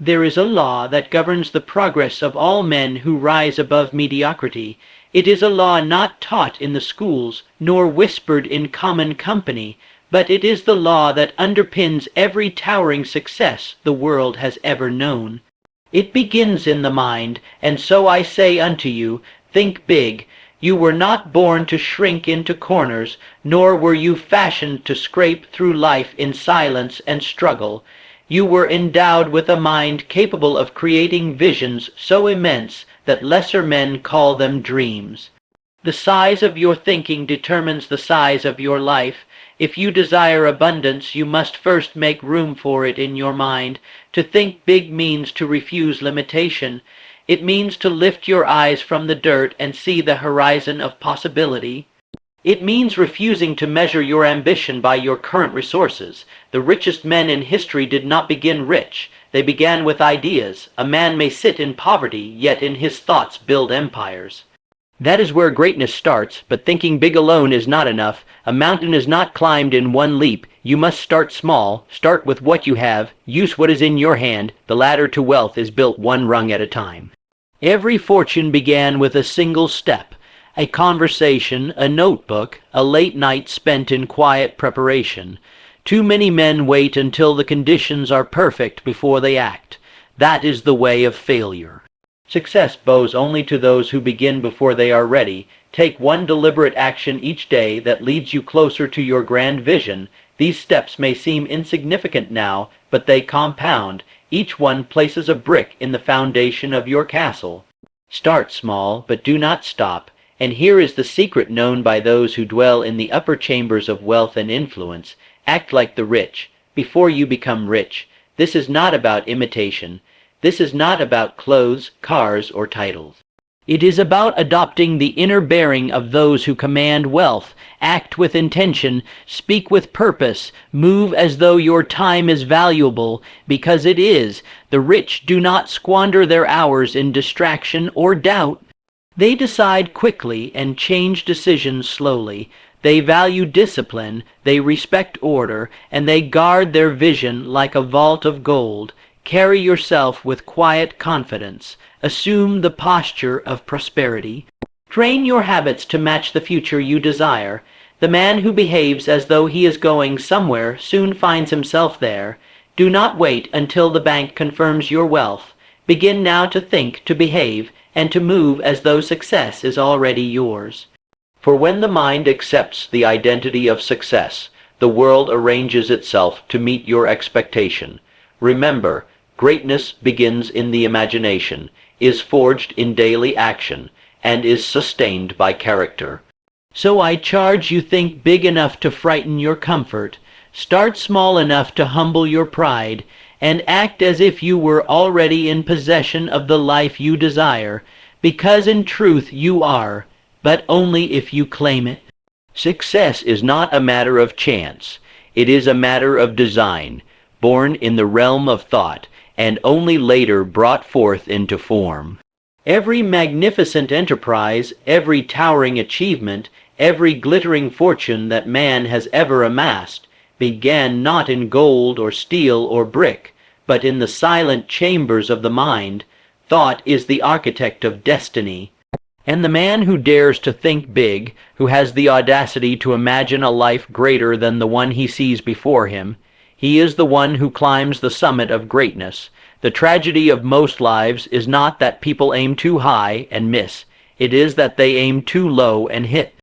There is a law that governs the progress of all men who rise above mediocrity. It is a law not taught in the schools, nor whispered in common company, but it is the law that underpins every towering success the world has ever known. It begins in the mind, and so I say unto you, think big. You were not born to shrink into corners, nor were you fashioned to scrape through life in silence and struggle. You were endowed with a mind capable of creating visions so immense that lesser men call them dreams. The size of your thinking determines the size of your life. If you desire abundance, you must first make room for it in your mind. To think big means to refuse limitation. It means to lift your eyes from the dirt and see the horizon of possibility. It means refusing to measure your ambition by your current resources. The richest men in history did not begin rich. They began with ideas. A man may sit in poverty, yet in his thoughts build empires. That is where greatness starts, but thinking big alone is not enough. A mountain is not climbed in one leap. You must start small, start with what you have, use what is in your hand. The ladder to wealth is built one rung at a time. Every fortune began with a single step, a conversation, a notebook, a late night spent in quiet preparation. Too many men wait until the conditions are perfect before they act. That is the way of failure. Success bows only to those who begin before they are ready. Take one deliberate action each day that leads you closer to your grand vision. These steps may seem insignificant now, but they compound. Each one places a brick in the foundation of your castle. Start small, but do not stop. And here is the secret known by those who dwell in the upper chambers of wealth and influence. Act like the rich before you become rich. This is not about imitation. This is not about clothes, cars, or titles. It is about adopting the inner bearing of those who command wealth. Act with intention, speak with purpose, move as though your time is valuable, because it is. The rich do not squander their hours in distraction or doubt. They decide quickly and change decisions slowly. They value discipline, they respect order, and they guard their vision like a vault of gold. Carry yourself with quiet confidence. Assume the posture of prosperity. Train your habits to match the future you desire. The man who behaves as though he is going somewhere soon finds himself there. Do not wait until the bank confirms your wealth. Begin now to think, to behave, and to move as though success is already yours. For when the mind accepts the identity of success, the world arranges itself to meet your expectation. Remember, greatness begins in the imagination, is forged in daily action, and is sustained by character. So I charge you, think big enough to frighten your comfort, start small enough to humble your pride, and act as if you were already in possession of the life you desire, because in truth you are, but only if you claim it. Success is not a matter of chance. It is a matter of design, born in the realm of thought, and only later brought forth into form. Every magnificent enterprise, every towering achievement, every glittering fortune that man has ever amassed, began not in gold or steel or brick, but in the silent chambers of the mind. Thought is the architect of destiny. And the man who dares to think big, who has the audacity to imagine a life greater than the one he sees before him, he is the one who climbs the summit of greatness. The tragedy of most lives is not that people aim too high and miss. It is that they aim too low and hit.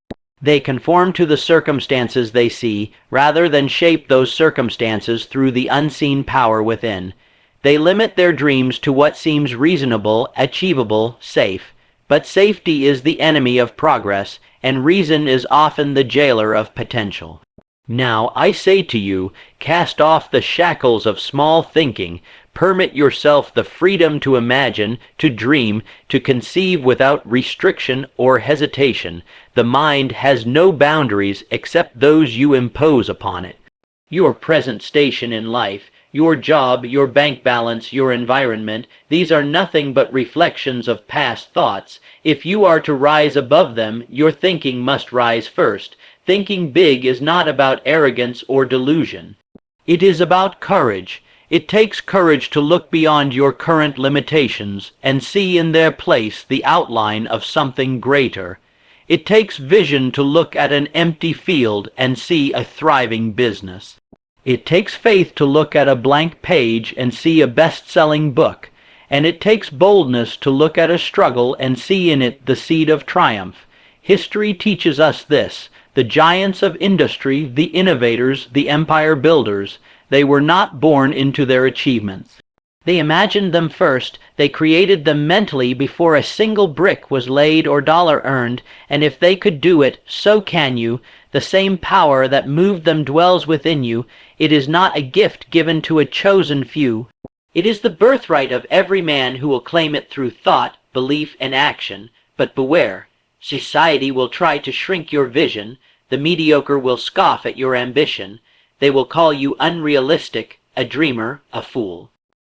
They conform to the circumstances they see, rather than shape those circumstances through the unseen power within. They limit their dreams to what seems reasonable, achievable, safe. But safety is the enemy of progress, and reason is often the jailer of potential. Now, I say to you, cast off the shackles of small thinking, permit yourself the freedom to imagine, to dream, to conceive without restriction or hesitation. The mind has no boundaries except those you impose upon it. Your present station in life, your job, your bank balance, your environment, these are nothing but reflections of past thoughts. If you are to rise above them, your thinking must rise first. Thinking big is not about arrogance or delusion. It is about courage. It takes courage to look beyond your current limitations and see in their place the outline of something greater. It takes vision to look at an empty field and see a thriving business. It takes faith to look at a blank page and see a best-selling book. And it takes boldness to look at a struggle and see in it the seed of triumph. History teaches us this. The giants of industry, the innovators, the empire builders, they were not born into their achievements. They imagined them first, they created them mentally before a single brick was laid or dollar earned, and if they could do it, so can you. The same power that moved them dwells within you. It is not a gift given to a chosen few. It is the birthright of every man who will claim it through thought, belief, and action. But beware, society will try to shrink your vision. The mediocre will scoff at your ambition. They will call you unrealistic, a dreamer, a fool.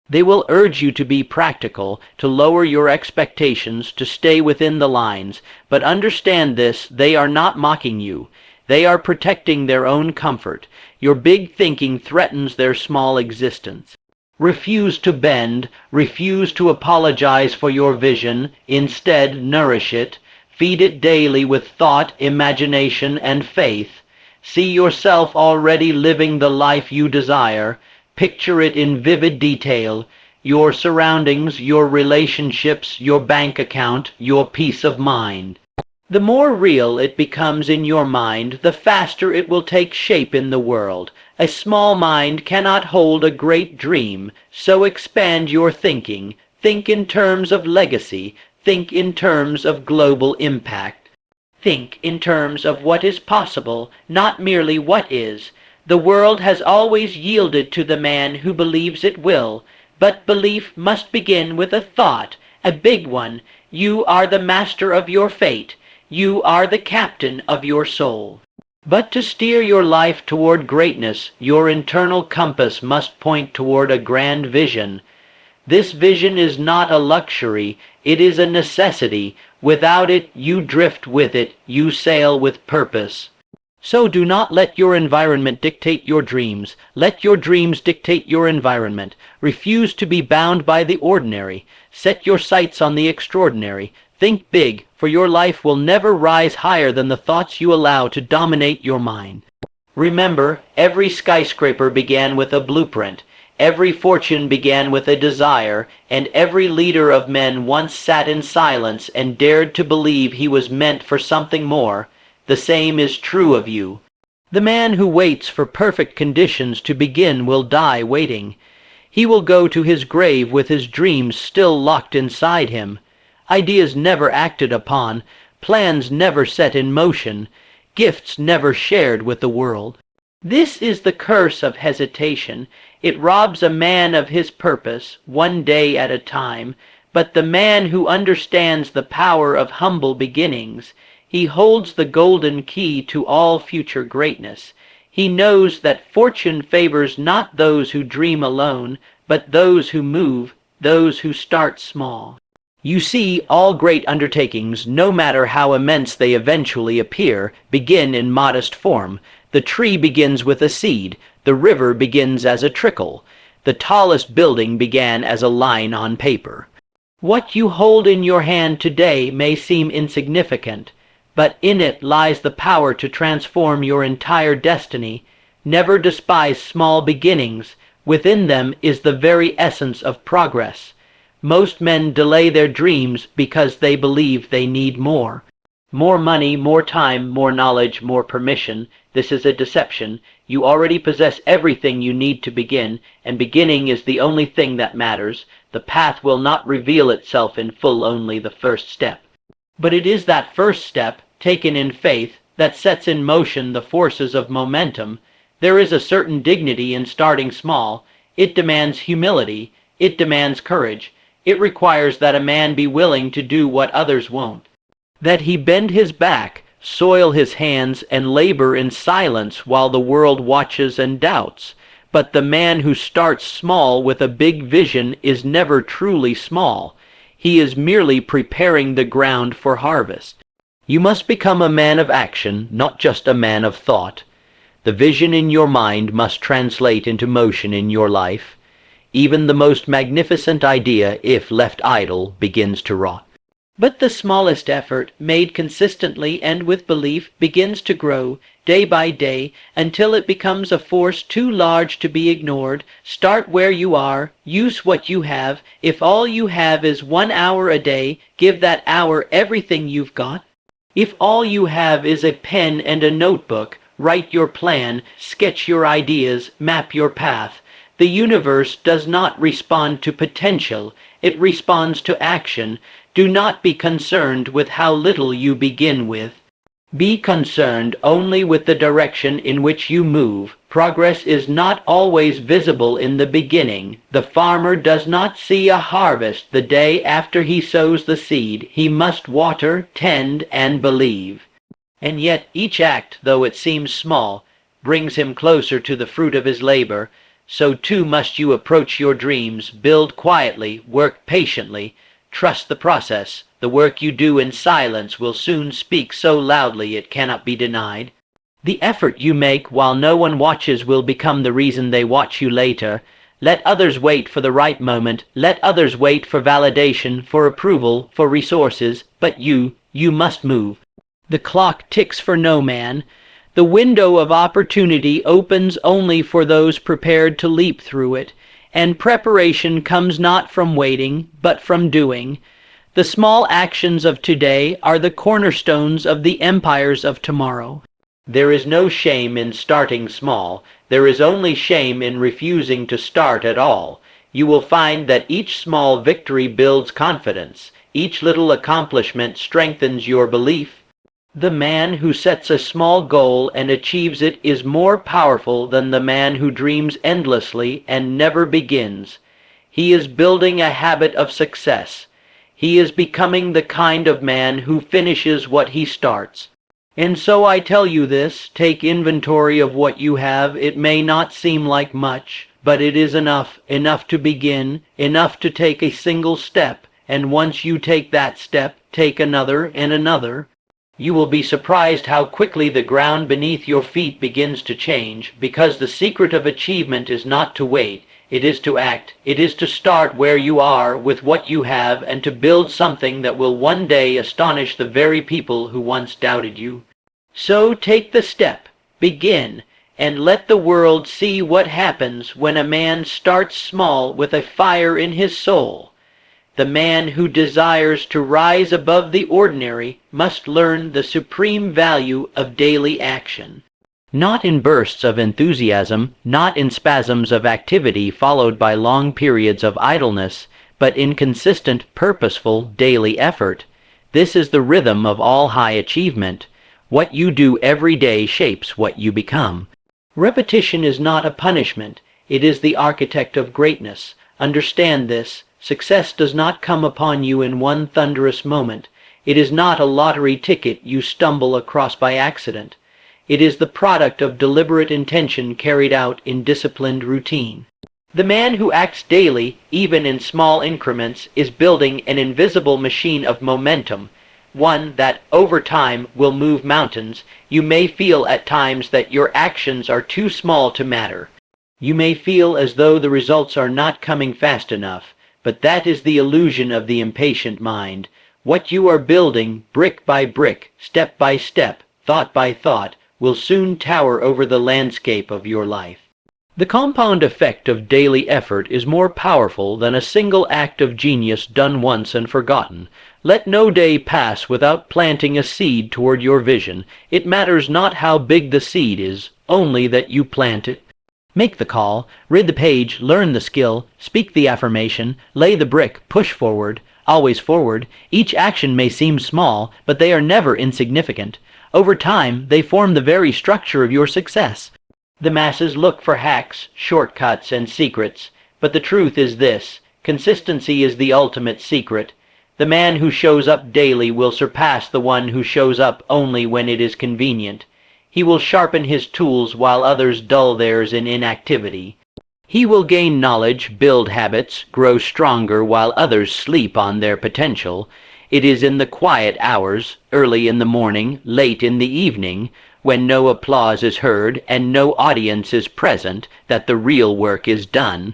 They will urge you to be practical, to lower your expectations, to stay within the lines. But understand this, they are not mocking you. They are protecting their own comfort. Your big thinking threatens their small existence. Refuse to bend, refuse to apologize for your vision, instead nourish it, feed it daily with thought, imagination, and faith. See yourself already living the life you desire, picture it in vivid detail, your surroundings, your relationships, your bank account, your peace of mind. The more real it becomes in your mind, the faster it will take shape in the world. A small mind cannot hold a great dream, so expand your thinking. Think in terms of legacy. Think in terms of global impact. Think in terms of what is possible, not merely what is. The world has always yielded to the man who believes it will, but belief must begin with a thought, a big one. You are the master of your fate. You are the captain of your soul. But to steer your life toward greatness, your internal compass must point toward a grand vision. This vision is not a luxury, it is a necessity. Without it, you drift with it, you sail with purpose. So do not let your environment dictate your dreams. Let your dreams dictate your environment. Refuse to be bound by the ordinary. Set your sights on the extraordinary. Think big, for your life will never rise higher than the thoughts you allow to dominate your mind. Remember, every skyscraper began with a blueprint. Every fortune began with a desire, and every leader of men once sat in silence and dared to believe he was meant for something more. The same is true of you. The man who waits for perfect conditions to begin will die waiting. He will go to his grave with his dreams still locked inside him. Ideas never acted upon, plans never set in motion, gifts never shared with the world. This is the curse of hesitation. It robs a man of his purpose, one day at a time. But the man who understands the power of humble beginnings, he holds the golden key to all future greatness. He knows that fortune favors not those who dream alone, but those who move, those who start small. You see, all great undertakings, no matter how immense they eventually appear, begin in modest form. The tree begins with a seed. The river begins as a trickle. The tallest building began as a line on paper. What you hold in your hand today may seem insignificant, but in it lies the power to transform your entire destiny. Never despise small beginnings. Within them is the very essence of progress. Most men delay their dreams because they believe they need more. More money, more time, more knowledge, more permission. This is a deception. You already possess everything you need to begin, and beginning is the only thing that matters. The path will not reveal itself in full, only the first step. But it is that first step, taken in faith, that sets in motion the forces of momentum. There is a certain dignity in starting small. It demands humility. It demands courage. It requires that a man be willing to do what others won't. That he bend his back, soil his hands, and labor in silence while the world watches and doubts. But the man who starts small with a big vision is never truly small. He is merely preparing the ground for harvest. You must become a man of action, not just a man of thought. The vision in your mind must translate into motion in your life. Even the most magnificent idea, if left idle, begins to rot. But the smallest effort, made consistently and with belief, begins to grow, day by day, until it becomes a force too large to be ignored. Start where you are, use what you have. If all you have is 1 hour a day, give that hour everything you've got. If all you have is a pen and a notebook, write your plan, sketch your ideas, map your path. The universe does not respond to potential, it responds to action. Do not be concerned with how little you begin with. Be concerned only with the direction in which you move. Progress is not always visible in the beginning. The farmer does not see a harvest the day after he sows the seed. He must water, tend, and believe. And yet each act, though it seems small, brings him closer to the fruit of his labor. So too must you approach your dreams. Build quietly, work patiently. Trust the process. The work you do in silence will soon speak so loudly it cannot be denied. The effort you make while no one watches will become the reason they watch you later. Let others wait for the right moment. Let others wait for validation, for approval, for resources. But you must move. The clock ticks for no man. The window of opportunity opens only for those prepared to leap through it. And preparation comes not from waiting, but from doing. The small actions of today are the cornerstones of the empires of tomorrow. There is no shame in starting small. There is only shame in refusing to start at all. You will find that each small victory builds confidence. Each little accomplishment strengthens your belief. The man who sets a small goal and achieves it is more powerful than the man who dreams endlessly and never begins. He is building a habit of success. He is becoming the kind of man who finishes what he starts. And so I tell you this, take inventory of what you have. It may not seem like much, but it is enough to begin, enough to take a single step, and once you take that step, take another and another. You will be surprised how quickly the ground beneath your feet begins to change, because the secret of achievement is not to wait, it is to act. It is to start where you are with what you have and to build something that will one day astonish the very people who once doubted you. So take the step, begin, and let the world see what happens when a man starts small with a fire in his soul. The man who desires to rise above the ordinary must learn the supreme value of daily action. Not in bursts of enthusiasm, not in spasms of activity followed by long periods of idleness, but in consistent, purposeful, daily effort. This is the rhythm of all high achievement. What you do every day shapes what you become. Repetition is not a punishment. It is the architect of greatness. Understand this. Success does not come upon you in one thunderous moment. It is not a lottery ticket you stumble across by accident. It is the product of deliberate intention carried out in disciplined routine. The man who acts daily, even in small increments, is building an invisible machine of momentum, one that, over time, will move mountains. You may feel at times that your actions are too small to matter. You may feel as though the results are not coming fast enough. But that is the illusion of the impatient mind. What you are building, brick by brick, step by step, thought by thought, will soon tower over the landscape of your life. The compound effect of daily effort is more powerful than a single act of genius done once and forgotten. Let no day pass without planting a seed toward your vision. It matters not how big the seed is, only that you plant it. Make the call, read the page, learn the skill, speak the affirmation, lay the brick, push forward, always forward. Each action may seem small, but they are never insignificant. Over time, they form the very structure of your success. The masses look for hacks, shortcuts, and secrets, but the truth is this: consistency is the ultimate secret. The man who shows up daily will surpass the one who shows up only when it is convenient. He will sharpen his tools while others dull theirs in inactivity. He will gain knowledge, build habits, grow stronger while others sleep on their potential. It is in the quiet hours, early in the morning, late in the evening, when no applause is heard and no audience is present, that the real work is done.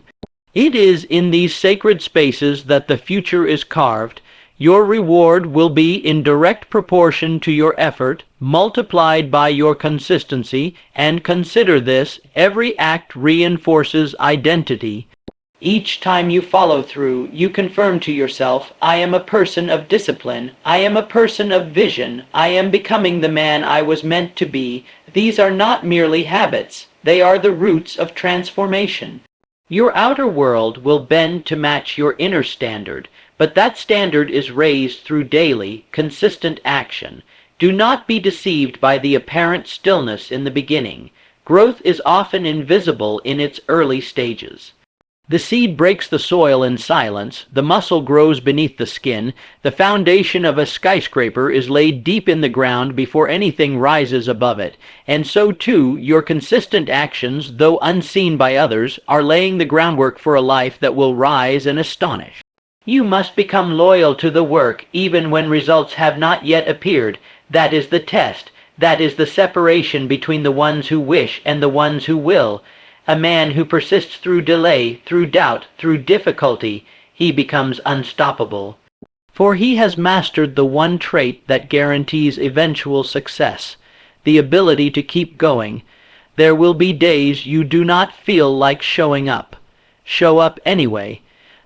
It is in these sacred spaces that the future is carved. Your reward will be in direct proportion to your effort, multiplied by your consistency, and consider this: every act reinforces identity. Each time you follow through, you confirm to yourself, I am a person of discipline, I am a person of vision, I am becoming the man I was meant to be. These are not merely habits, they are the roots of transformation. Your outer world will bend to match your inner standard, but that standard is raised through daily, consistent action. Do not be deceived by the apparent stillness in the beginning. Growth is often invisible in its early stages. The seed breaks the soil in silence, the muscle grows beneath the skin, the foundation of a skyscraper is laid deep in the ground before anything rises above it, and so too your consistent actions, though unseen by others, are laying the groundwork for a life that will rise and astonish. You must become loyal to the work even when results have not yet appeared. That is the test. That is the separation between the ones who wish and the ones who will. A man who persists through delay, through doubt, through difficulty, he becomes unstoppable. For he has mastered the one trait that guarantees eventual success, the ability to keep going. There will be days you do not feel like showing up. Show up anyway.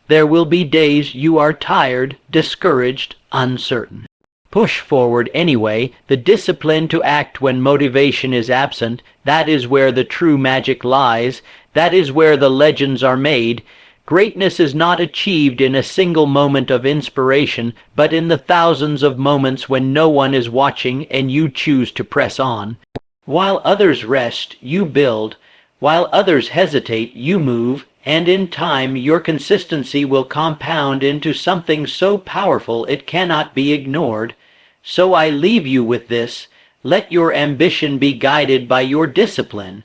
There will be days you are tired, discouraged, uncertain. Push forward anyway. The discipline to act when motivation is absent, that is where the true magic lies. That is where the legends are made. Greatness is not achieved in a single moment of inspiration, but in the thousands of moments when no one is watching and you choose to press on. While others rest, you build. While others hesitate, you move. And in time your consistency will compound into something so powerful it cannot be ignored. So I leave you with this: let your ambition be guided by your discipline.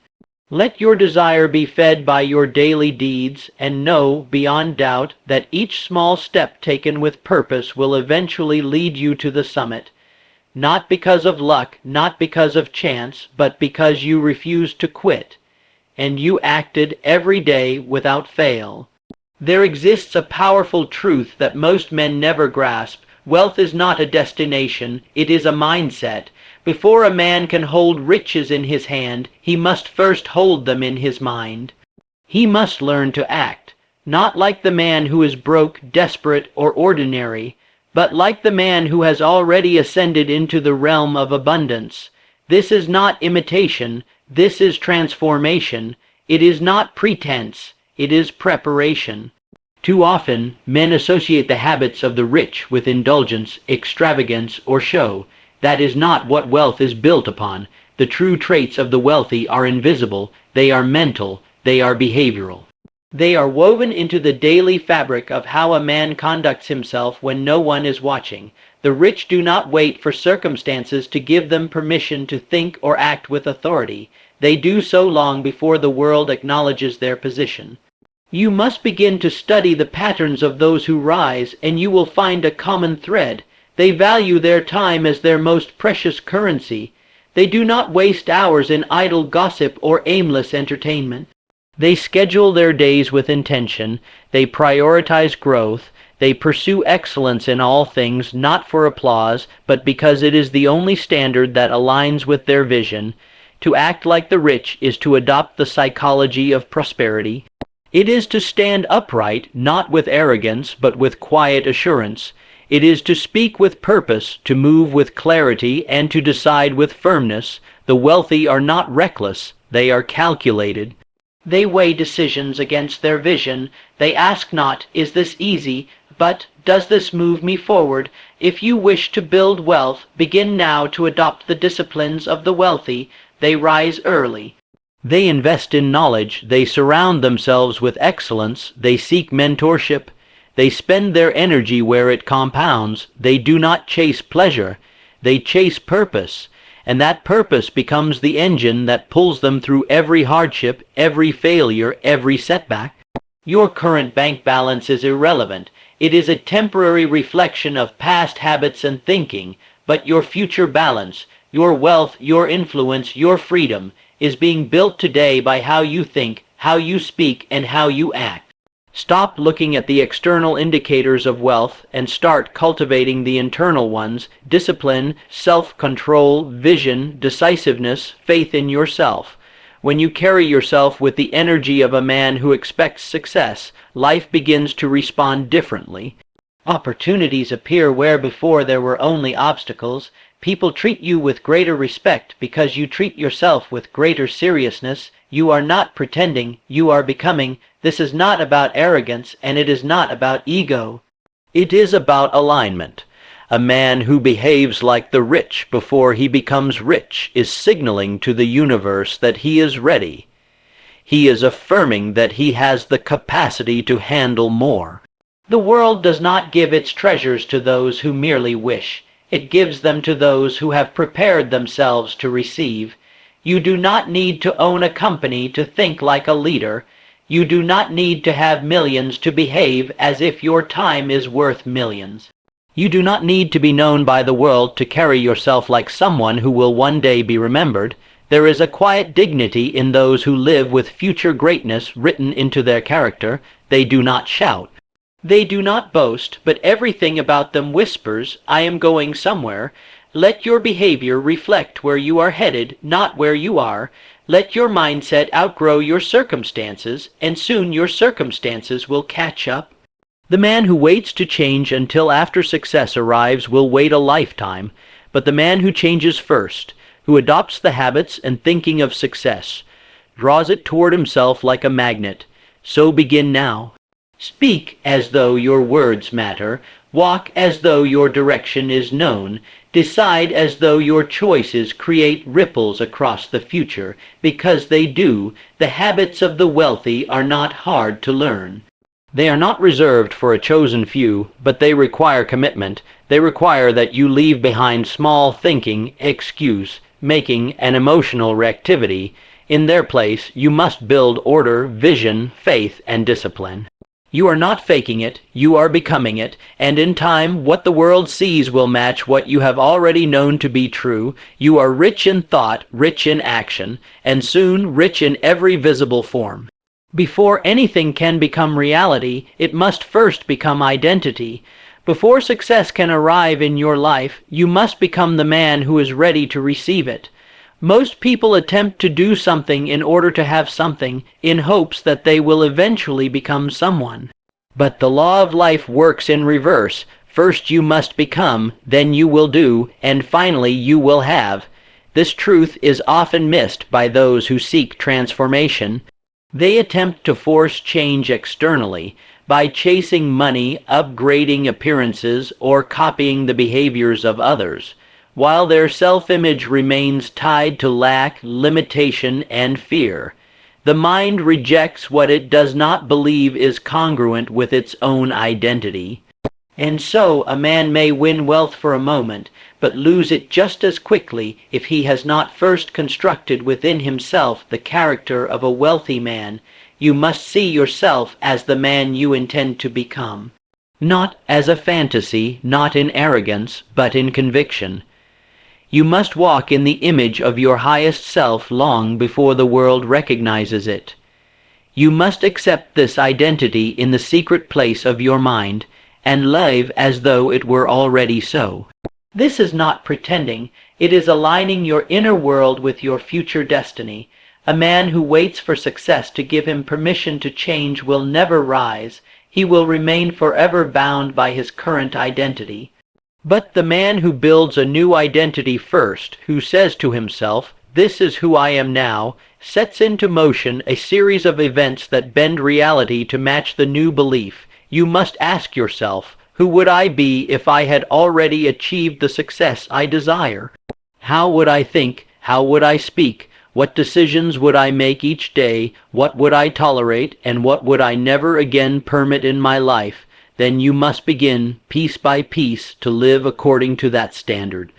Let your desire be fed by your daily deeds, and know, beyond doubt, that each small step taken with purpose will eventually lead you to the summit. Not because of luck, not because of chance, but because you refused to quit. And you acted every day without fail. There exists a powerful truth that most men never grasp. Wealth is not a destination, it is a mindset. Before a man can hold riches in his hand, he must first hold them in his mind. He must learn to act, not like the man who is broke, desperate, or ordinary, but like the man who has already ascended into the realm of abundance. This is not imitation, this is transformation. It is not pretense, it is preparation. Too often, men associate the habits of the rich with indulgence, extravagance, or show. That is not what wealth is built upon. The true traits of the wealthy are invisible, they are mental, they are behavioral. They are woven into the daily fabric of how a man conducts himself when no one is watching. The rich do not wait for circumstances to give them permission to think or act with authority. They do so long before the world acknowledges their position. You must begin to study the patterns of those who rise, and you will find a common thread. They value their time as their most precious currency. They do not waste hours in idle gossip or aimless entertainment. They schedule their days with intention. They prioritize growth. They pursue excellence in all things, not for applause, but because it is the only standard that aligns with their vision. To act like the rich is to adopt the psychology of prosperity. It is to stand upright, not with arrogance, but with quiet assurance. It is to speak with purpose, to move with clarity, and to decide with firmness. The wealthy are not reckless, they are calculated. They weigh decisions against their vision. They ask not, is this easy, but does this move me forward? If you wish to build wealth, begin now to adopt the disciplines of the wealthy. They rise early. They invest in knowledge. They surround themselves with excellence. They seek mentorship. They spend their energy where it compounds. They do not chase pleasure. They chase purpose. And that purpose becomes the engine that pulls them through every hardship, every failure, every setback. Your current bank balance is irrelevant. It is a temporary reflection of past habits and thinking, but your future balance, your wealth, your influence, your freedom, is being built today by how you think, how you speak, and how you act. Stop looking at the external indicators of wealth and start cultivating the internal ones: discipline, self-control, vision, decisiveness, faith in yourself. When you carry yourself with the energy of a man who expects success, life begins to respond differently. Opportunities appear where before there were only obstacles. People treat you with greater respect because you treat yourself with greater seriousness. You are not pretending, you are becoming. This is not about arrogance, and it is not about ego. It is about alignment. A man who behaves like the rich before he becomes rich is signaling to the universe that he is ready. He is affirming that he has the capacity to handle more. The world does not give its treasures to those who merely wish. It gives them to those who have prepared themselves to receive. You do not need to own a company to think like a leader. You do not need to have millions to behave as if your time is worth millions. You do not need to be known by the world to carry yourself like someone who will one day be remembered. There is a quiet dignity in those who live with future greatness written into their character. They do not shout. They do not boast, but everything about them whispers, "I am going somewhere." Let your behavior reflect where you are headed, not where you are. Let your mindset outgrow your circumstances, and soon your circumstances will catch up. The man who waits to change until after success arrives will wait a lifetime, but the man who changes first, who adopts the habits and thinking of success, draws it toward himself like a magnet. So begin now. Speak as though your words matter. Walk as though your direction is known. Decide as though your choices create ripples across the future, because they do. The habits of the wealthy are not hard to learn. They are not reserved for a chosen few, but they require commitment. They require that you leave behind small thinking, excuse making, and emotional reactivity. In their place, you must build order, vision, faith, and discipline. You are not faking it, you are becoming it, and in time what the world sees will match what you have already known to be true. You are rich in thought, rich in action, and soon rich in every visible form. Before anything can become reality, it must first become identity. Before success can arrive in your life, you must become the man who is ready to receive it. Most people attempt to do something in order to have something, in hopes that they will eventually become someone. But the law of life works in reverse. First you must become, then you will do, and finally you will have. This truth is often missed by those who seek transformation. They attempt to force change externally, by chasing money, upgrading appearances, or copying the behaviors of others, while their self-image remains tied to lack, limitation, and fear. The mind rejects what it does not believe is congruent with its own identity. And so a man may win wealth for a moment, but lose it just as quickly if he has not first constructed within himself the character of a wealthy man. You must see yourself as the man you intend to become. Not as a fantasy, not in arrogance, but in conviction. You must walk in the image of your highest self long before the world recognizes it. You must accept this identity in the secret place of your mind, and live as though it were already so. This is not pretending, it is aligning your inner world with your future destiny. A man who waits for success to give him permission to change will never rise. He will remain forever bound by his current identity. But the man who builds a new identity first, who says to himself, "This is who I am now," sets into motion a series of events that bend reality to match the new belief. You must ask yourself, who would I be if I had already achieved the success I desire? How would I think? How would I speak? What decisions would I make each day? What would I tolerate, and what would I never again permit in my life? Then you must begin, piece by piece, to live according to that standard.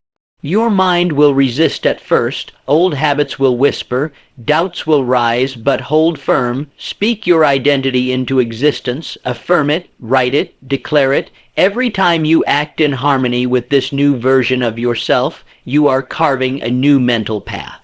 Your mind will resist at first, old habits will whisper, doubts will rise, but hold firm. Speak your identity into existence, affirm it, write it, declare it. Every time you act in harmony with this new version of yourself, you are carving a new mental path.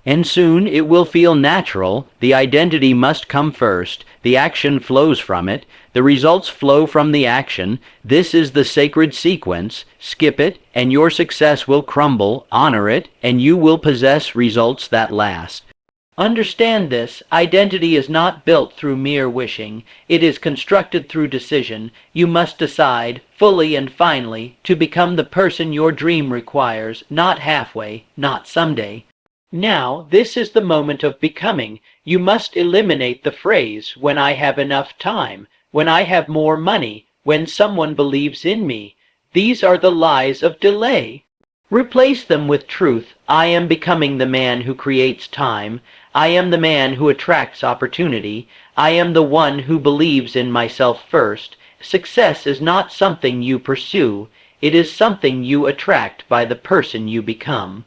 And soon it will feel natural. The identity must come first. The action flows from it. The results flow from the action. This is the sacred sequence. Skip it, and your success will crumble. Honor it, and you will possess results that last. Understand this. Identity is not built through mere wishing. It is constructed through decision. You must decide, fully and finally, to become the person your dream requires, not halfway, not someday. Now, this is the moment of becoming. You must eliminate the phrase, when I have enough time, when I have more money, when someone believes in me. These are the lies of delay. Replace them with truth. I am becoming the man who creates time. I am the man who attracts opportunity. I am the one who believes in myself first. Success is not something you pursue. It is something you attract by the person you become.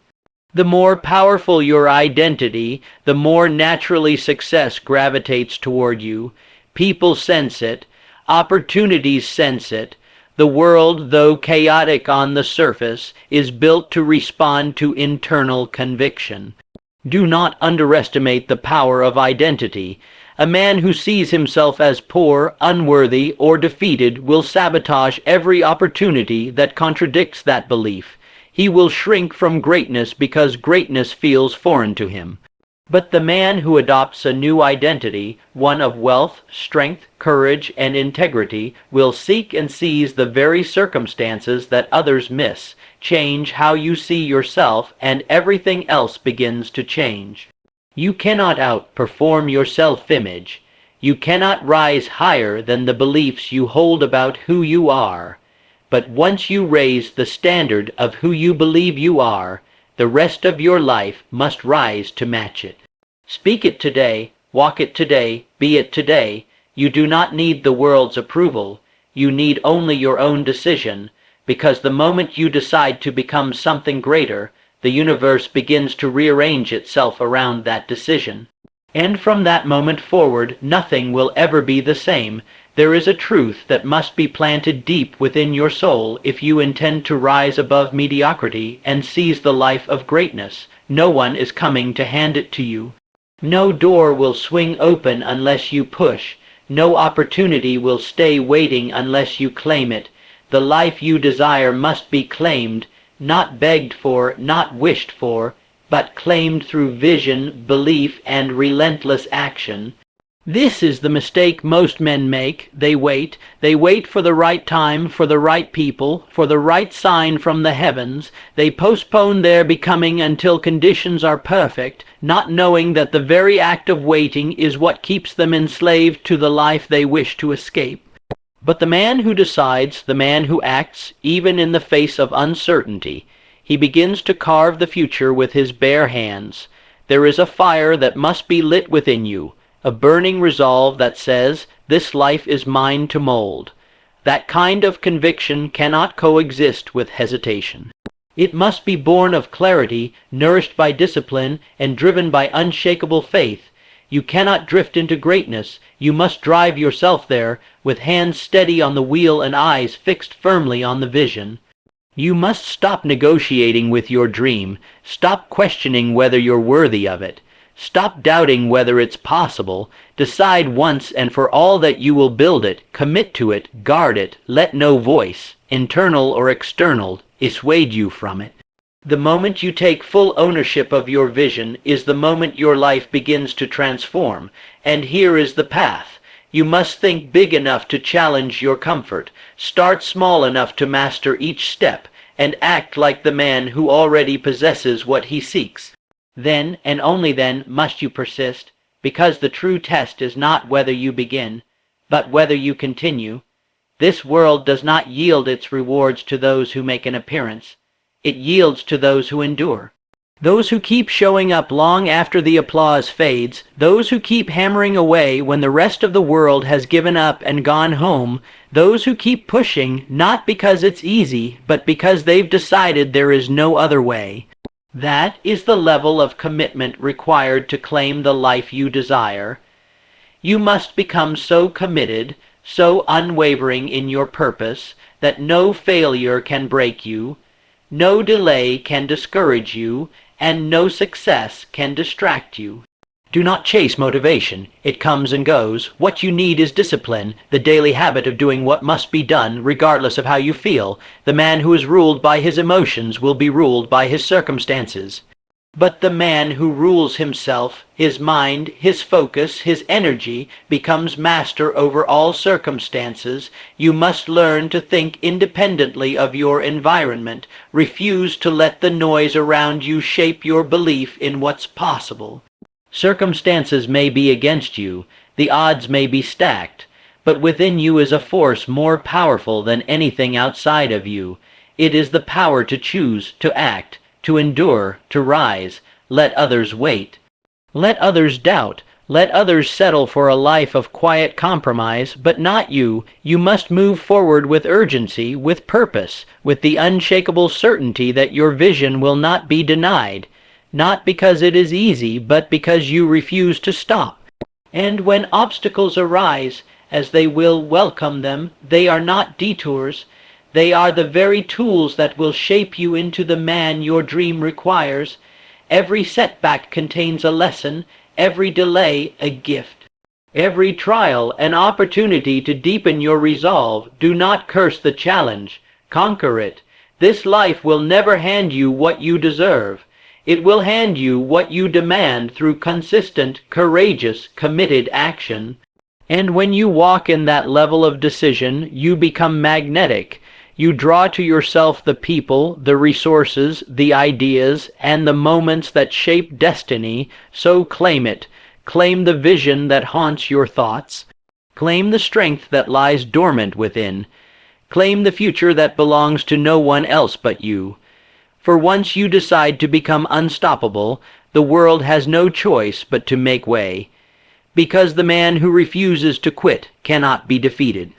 The more powerful your identity, the more naturally success gravitates toward you. People sense it. Opportunities sense it. The world, though chaotic on the surface, is built to respond to internal conviction. Do not underestimate the power of identity. A man who sees himself as poor, unworthy, or defeated will sabotage every opportunity that contradicts that belief. He will shrink from greatness because greatness feels foreign to him. But the man who adopts a new identity, one of wealth, strength, courage, and integrity, will seek and seize the very circumstances that others miss. Change how you see yourself, and everything else begins to change. You cannot outperform your self-image. You cannot rise higher than the beliefs you hold about who you are. But once you raise the standard of who you believe you are, the rest of your life must rise to match it. Speak it today, walk it today, be it today. You do not need the world's approval. You need only your own decision, because the moment you decide to become something greater, the universe begins to rearrange itself around that decision. And from that moment forward, nothing will ever be the same. There is a truth that must be planted deep within your soul if you intend to rise above mediocrity and seize the life of greatness. No one is coming to hand it to you. No door will swing open unless you push. No opportunity will stay waiting unless you claim it. The life you desire must be claimed, not begged for, not wished for, but claimed through vision, belief, and relentless action. This is the mistake most men make. They wait. They wait for the right time, for the right people, for the right sign from the heavens. They postpone their becoming until conditions are perfect, not knowing that the very act of waiting is what keeps them enslaved to the life they wish to escape. But the man who decides, the man who acts, even in the face of uncertainty, he begins to carve the future with his bare hands. There is a fire that must be lit within you, a burning resolve that says, this life is mine to mold. That kind of conviction cannot coexist with hesitation. It must be born of clarity, nourished by discipline, and driven by unshakable faith. You cannot drift into greatness. You must drive yourself there, with hands steady on the wheel and eyes fixed firmly on the vision. You must stop negotiating with your dream. Stop questioning whether you're worthy of it. Stop doubting whether it's possible. Decide once and for all that you will build it, commit to it, guard it. Let no voice, internal or external, dissuade you from it. The moment you take full ownership of your vision is the moment your life begins to transform. And here is the path. You must think big enough to challenge your comfort. Start small enough to master each step, and act like the man who already possesses what he seeks. Then, and only then, must you persist, because the true test is not whether you begin, but whether you continue. This world does not yield its rewards to those who make an appearance. It yields to those who endure. Those who keep showing up long after the applause fades, those who keep hammering away when the rest of the world has given up and gone home, those who keep pushing, not because it's easy, but because they've decided there is no other way. That is the level of commitment required to claim the life you desire. You must become so committed, so unwavering in your purpose, that no failure can break you, no delay can discourage you, and no success can distract you. Do not chase motivation. It comes and goes. What you need is discipline, the daily habit of doing what must be done regardless of how you feel. The man who is ruled by his emotions will be ruled by his circumstances. But the man who rules himself, his mind, his focus, his energy, becomes master over all circumstances. You must learn to think independently of your environment. Refuse to let the noise around you shape your belief in what's possible. Circumstances may be against you, the odds may be stacked, but within you is a force more powerful than anything outside of you. It is the power to choose, to act, to endure, to rise. Let others wait. Let others doubt. Let others settle for a life of quiet compromise, but not you. You must move forward with urgency, with purpose, with the unshakable certainty that your vision will not be denied. Not because it is easy, but because you refuse to stop. And when obstacles arise, as they will welcome them, they are not detours. They are the very tools that will shape you into the man your dream requires. Every setback contains a lesson, every delay a gift. Every trial an opportunity to deepen your resolve. Do not curse the challenge. Conquer it. This life will never hand you what you deserve. It will hand you what you demand through consistent, courageous, committed action. And when you walk in that level of decision, you become magnetic. You draw to yourself the people, the resources, the ideas, and the moments that shape destiny. So claim it. Claim the vision that haunts your thoughts. Claim the strength that lies dormant within. Claim the future that belongs to no one else but you. For once you decide to become unstoppable, the world has no choice but to make way, because the man who refuses to quit cannot be defeated.